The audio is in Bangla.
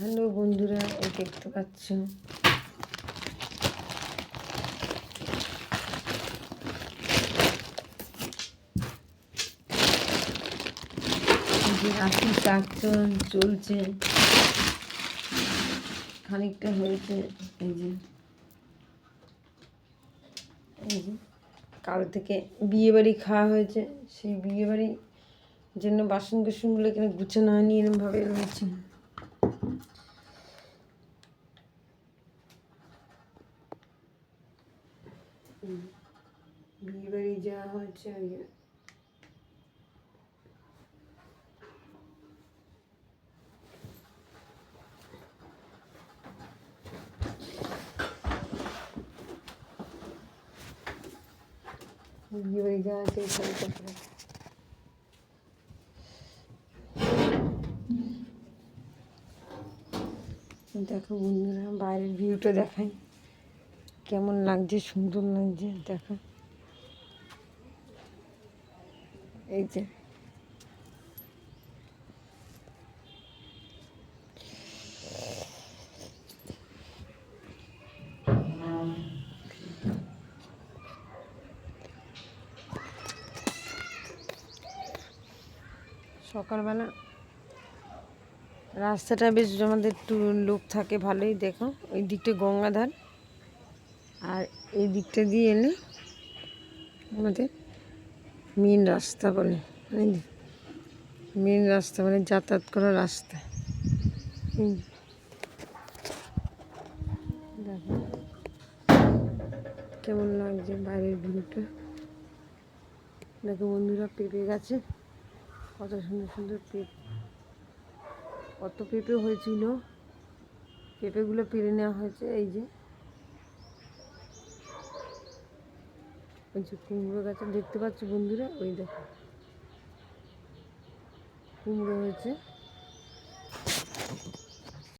হ্যালো বন্ধুরা, এই দেখতে পাচ্ছ যে রাশি চাকচন চলছে, খানিকটা হয়েছে। এই যে কাল থেকে বিয়ে বাড়ি খাওয়া হয়েছে, সেই বিয়ে বাড়ির জন্য বাসন কুসনগুলো এখানে গুছানো হয়নি, এরমভাবে রয়েছে। বিয়ে বাড়ি যাওয়া হয়েছে আগে। বিয়ে বাড়ি যাওয়া আছে দেখো বন্ধুরা, বাইরের ভিউটা দেখাই, কেমন লাগছে, সুন্দর লাগছে। দেখো এই যে সকালবেলা রাস্তাটা বেশ আমাদের একটু লোক থাকে ভালোই। দেখো ওই দিকটা গঙ্গাধার, আর এই দিকটা দিয়ে এলে আমাদের মেন রাস্তা বলে, মেন রাস্তা মানে যাতায়াত করার রাস্তা। দেখো কেমন লাগছে বাইরের ভিউটা। দেখো বন্ধুরা, পেঁপে গাছে কত সুন্দর সুন্দর পেঁপে, কত পেঁপে হয়েছিল, পেঁপেগুলো পেরে নেওয়া হয়েছে। এই যে ওই যে কুমড়ো গাছে দেখতে পাচ্ছ বন্ধুরা, ওই দেখো কুমড়ো হয়েছে।